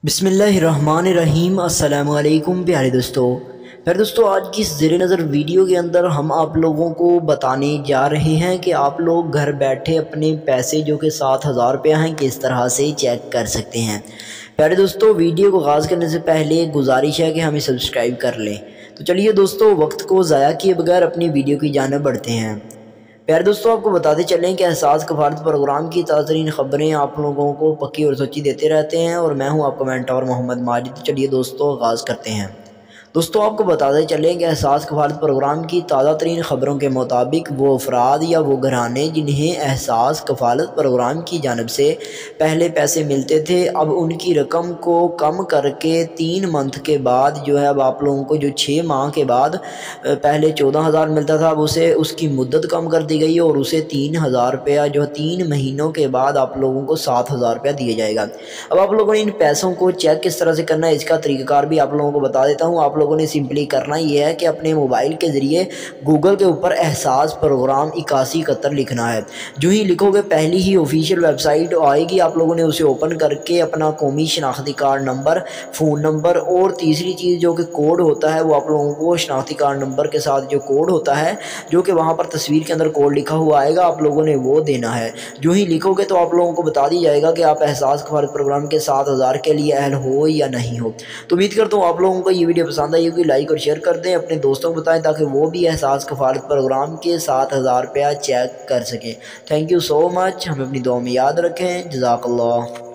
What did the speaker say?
बिस्मिल्लाहिर्रहमानिर्रहीम। अस्सलाम वालेकुम प्यारे दोस्तों आज की इस ज़ेरे नज़र वीडियो के अंदर हम आप लोगों को बताने जा रहे हैं कि आप लोग घर बैठे अपने पैसे जो कि 7,000 रुपये हैं किस तरह से चेक कर सकते हैं। प्यारे दोस्तों, वीडियो को आगाज़ करने से पहले गुजारिश है कि हमें सब्सक्राइब कर लें। तो चलिए दोस्तों, वक्त को ज़ाया किए बगैर अपनी वीडियो की जानिब बढ़ते हैं। प्यारे दोस्तों, आपको बताते चलें कि एहसास कफालत प्रोग्राम की ताज़ा तरीन ख़बरें आप लोगों को पक्की और सच्ची देते रहते हैं और मैं हूं आपका मेंटोर मोहम्मद माजिद। तो चलिए दोस्तों, आगाज़ करते हैं। दोस्तों, आपको बताते चलें कि एहसास कफालत प्रोग्राम की ताज़ा तरीन ख़बरों के मुताबिक वो अफराद या वो घराने जिन्हें एहसास कफालत प्रोग्राम की जानिब से पहले पैसे मिलते थे, अब उनकी रकम को कम करके 3 मंथ के बाद जो है अब आप लोगों को जो 6 माह के बाद पहले 14,000 मिलता था, अब उसे उसकी मुद्दत कम कर दी गई और उसे 3,000 रुपया जो 3 महीनों के बाद आप लोगों को 7,000 रुपया दिया जाएगा। अब आप लोगों ने इन पैसों को चेक किस तरह से करना है, इसका तरीक़ाकार भी आप लोगों को बता देता हूँ। आप लोगों ने सिंपली करना ये है कि अपने मोबाइल के ज़रिए गूगल के ऊपर एहसास प्रोग्राम 8171 लिखना है। जो ही लिखोगे पहली ही ऑफिशियल वेबसाइट आएगी, आप लोगों ने उसे ओपन करके अपना कौमी शनाख्ती कार्ड नंबर, फ़ोन नंबर और तीसरी चीज़ जो कि कोड होता है वो आप लोगों को शनाख्ती कार्ड नंबर के साथ जो कोड होता है जो कि वहाँ पर तस्वीर के अंदर कोड लिखा हुआ आएगा, आप लोगों ने वो देना है। जो ही लिखोगे तो आप लोगों को बता दी जाएगा कि आप एहसास कफालत प्रोग्राम के 7,000 के लिए अहल हो या नहीं हो। तो उम्मीद करता हूँ आप लोगों को ये वीडियो पसंद आई होगी। लाइक और शेयर कर दें, अपने दोस्तों को बताएं ताकि वो भी एहसास कफालत प्रोग्राम के 7,000 रुपया चेक कर सकें। Thank you so much. हमें अपनी दुआ में याद रखें। जज़ाकल्लाह।